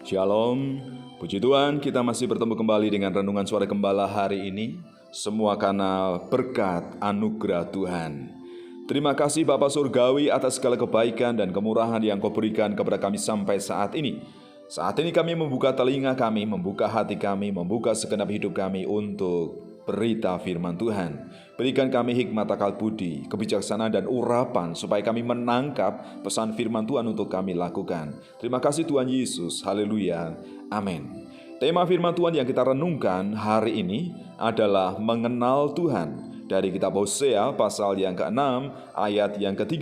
Shalom, puji Tuhan kita masih bertemu kembali dengan Renungan Suara Gembala hari ini. Semua karena berkat anugerah Tuhan. Terima kasih Bapa Surgawi atas segala kebaikan dan kemurahan yang Kau berikan kepada kami sampai saat ini. Saat ini kami membuka telinga kami, membuka hati kami, membuka segenap hidup kami untuk berita firman Tuhan. Berikan kami hikmat akal budi, kebijaksanaan dan urapan supaya kami menangkap pesan firman Tuhan untuk kami lakukan. Terima kasih Tuhan Yesus. Haleluya. Amin. Tema firman Tuhan yang kita renungkan hari ini adalah mengenal Tuhan. Dari kitab Hosea pasal yang ke-6 ayat yang ke-3.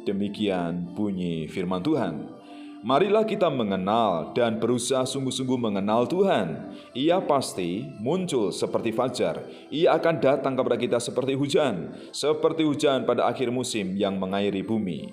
Demikian bunyi firman Tuhan. Marilah kita mengenal dan berusaha sungguh-sungguh mengenal Tuhan. Ia pasti muncul seperti fajar. Ia akan datang kepada kita seperti hujan pada akhir musim yang mengairi bumi.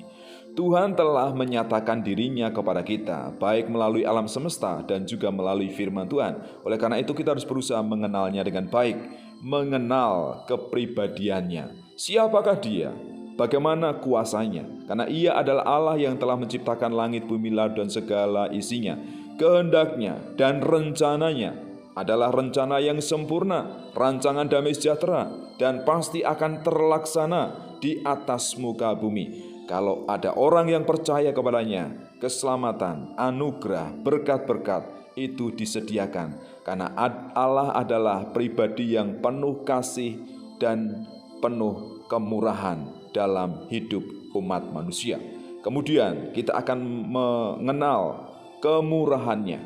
Tuhan telah menyatakan dirinya kepada kita, baik melalui alam semesta dan juga melalui firman Tuhan. Oleh karena itu kita harus berusaha mengenalnya dengan baik, mengenal kepribadiannya. Siapakah Dia? Bagaimana kuasanya? Karena Ia adalah Allah yang telah menciptakan langit, bumi, laut, dan segala isinya. Kehendaknya dan rencananya adalah rencana yang sempurna, rancangan damai sejahtera, dan pasti akan terlaksana di atas muka bumi. Kalau ada orang yang percaya kepadanya, keselamatan, anugerah, berkat-berkat itu disediakan. Karena Allah adalah pribadi yang penuh kasih dan penuh kemurahan dalam hidup umat manusia. Kemudian kita akan mengenal kemurahannya.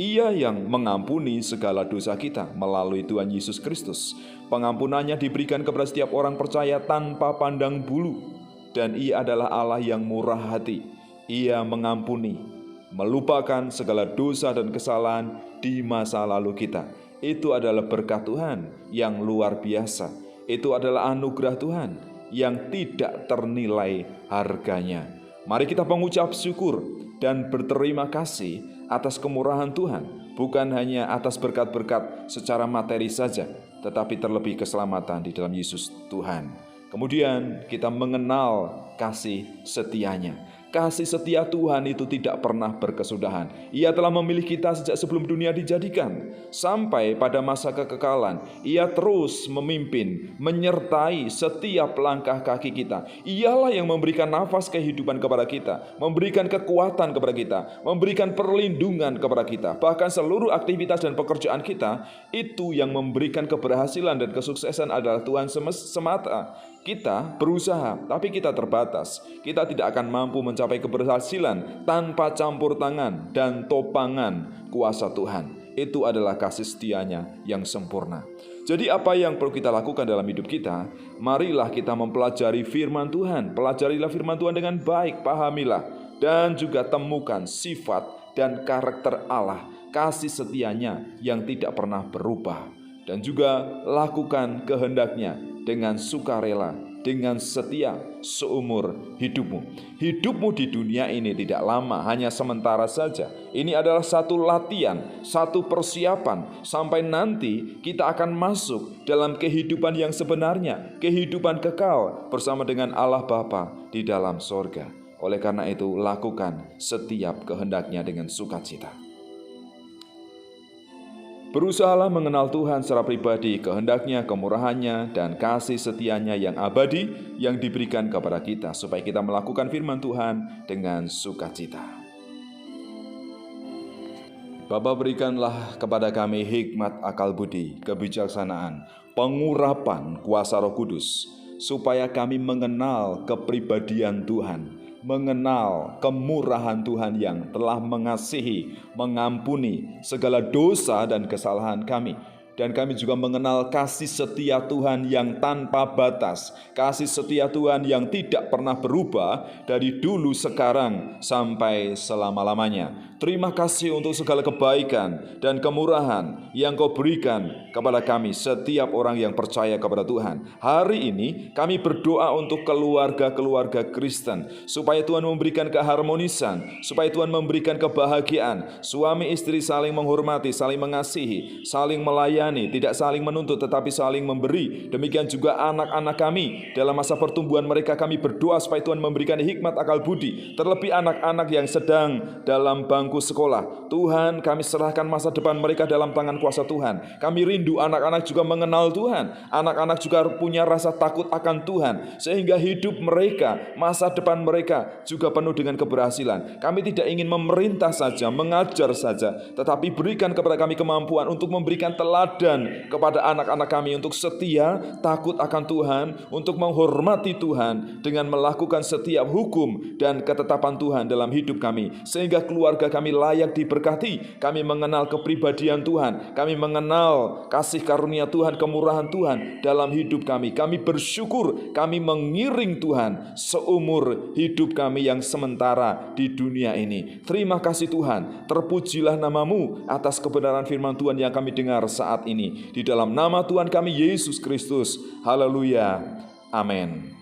Ia yang mengampuni segala dosa kita melalui Tuhan Yesus Kristus. Pengampunannya diberikan kepada setiap orang percaya tanpa pandang bulu. Dan Ia adalah Allah yang murah hati. Ia mengampuni, melupakan segala dosa dan kesalahan di masa lalu kita. Itu adalah berkat Tuhan yang luar biasa. Itu adalah anugerah Tuhan yang tidak ternilai harganya. Mari kita mengucap syukur dan berterima kasih atas kemurahan Tuhan, bukan hanya atas berkat-berkat secara materi saja, tetapi terlebih keselamatan di dalam Yesus Tuhan. Kemudian kita mengenal kasih setianya. Kasih setia Tuhan itu tidak pernah berkesudahan. Ia telah memilih kita sejak sebelum dunia dijadikan. Sampai pada masa kekekalan, Ia terus memimpin, menyertai setiap langkah kaki kita. Ialah yang memberikan nafas kehidupan kepada kita, memberikan kekuatan kepada kita, memberikan perlindungan kepada kita. Bahkan seluruh aktivitas dan pekerjaan kita, itu yang memberikan keberhasilan dan kesuksesan adalah Tuhan semata. Kita berusaha, tapi kita terbatas. Kita tidak akan mampu mencapai keberhasilan tanpa campur tangan dan topangan kuasa Tuhan. Itu adalah kasih setianya yang sempurna. Jadi apa yang perlu kita lakukan dalam hidup kita? Marilah kita mempelajari firman Tuhan. Pelajarilah firman Tuhan dengan baik, pahamilah. Dan juga temukan sifat dan karakter Allah, kasih setianya yang tidak pernah berubah. Dan juga lakukan kehendaknya dengan sukarela, dengan setia seumur hidupmu. Hidupmu di dunia ini tidak lama, hanya sementara saja. Ini adalah satu latihan, satu persiapan sampai nanti kita akan masuk dalam kehidupan yang sebenarnya, kehidupan kekal bersama dengan Allah Bapa di dalam sorga. Oleh karena itu, lakukan setiap kehendaknya dengan sukacita. Berusahalah mengenal Tuhan secara pribadi, kehendaknya, kemurahannya, dan kasih setianya yang abadi yang diberikan kepada kita, supaya kita melakukan firman Tuhan dengan sukacita. Bapa, berikanlah kepada kami hikmat akal budi, kebijaksanaan, pengurapan kuasa Roh Kudus, supaya kami mengenal kepribadian Tuhan, mengenal kemurahan Tuhan yang telah mengasihi, mengampuni segala dosa dan kesalahan kami. Dan kami juga mengenal kasih setia Tuhan yang tanpa batas, kasih setia Tuhan yang tidak pernah berubah dari dulu, sekarang, sampai selama-lamanya. Terima kasih untuk segala kebaikan dan kemurahan yang Kau berikan kepada kami, setiap orang yang percaya kepada Tuhan. Hari ini kami berdoa untuk keluarga-keluarga Kristen, supaya Tuhan memberikan keharmonisan, supaya Tuhan memberikan kebahagiaan. Suami istri saling menghormati, saling mengasihi, saling melayani, tidak saling menuntut tetapi saling memberi. Demikian juga anak-anak kami dalam masa pertumbuhan mereka, kami berdoa supaya Tuhan memberikan hikmat akal budi. Terlebih anak-anak yang sedang dalam bangku bangku sekolah. Tuhan, kami serahkan masa depan mereka dalam tangan kuasa Tuhan. Kami rindu anak-anak juga mengenal Tuhan. Anak-anak juga punya rasa takut akan Tuhan, sehingga hidup mereka, masa depan mereka juga penuh dengan keberhasilan. Kami tidak ingin memerintah saja, mengajar saja, tetapi berikan kepada kami kemampuan untuk memberikan teladan kepada anak-anak kami untuk setia, takut akan Tuhan, untuk menghormati Tuhan dengan melakukan setiap hukum dan ketetapan Tuhan dalam hidup kami, sehingga keluarga kami layak diberkati. Kami mengenal kepribadian Tuhan, kami mengenal kasih karunia Tuhan, kemurahan Tuhan dalam hidup kami. Kami bersyukur, kami mengiring Tuhan seumur hidup kami yang sementara di dunia ini. Terima kasih Tuhan, terpujilah nama-Mu atas kebenaran firman Tuhan yang kami dengar saat ini. Di dalam nama Tuhan kami Yesus Kristus. Haleluya. Amin.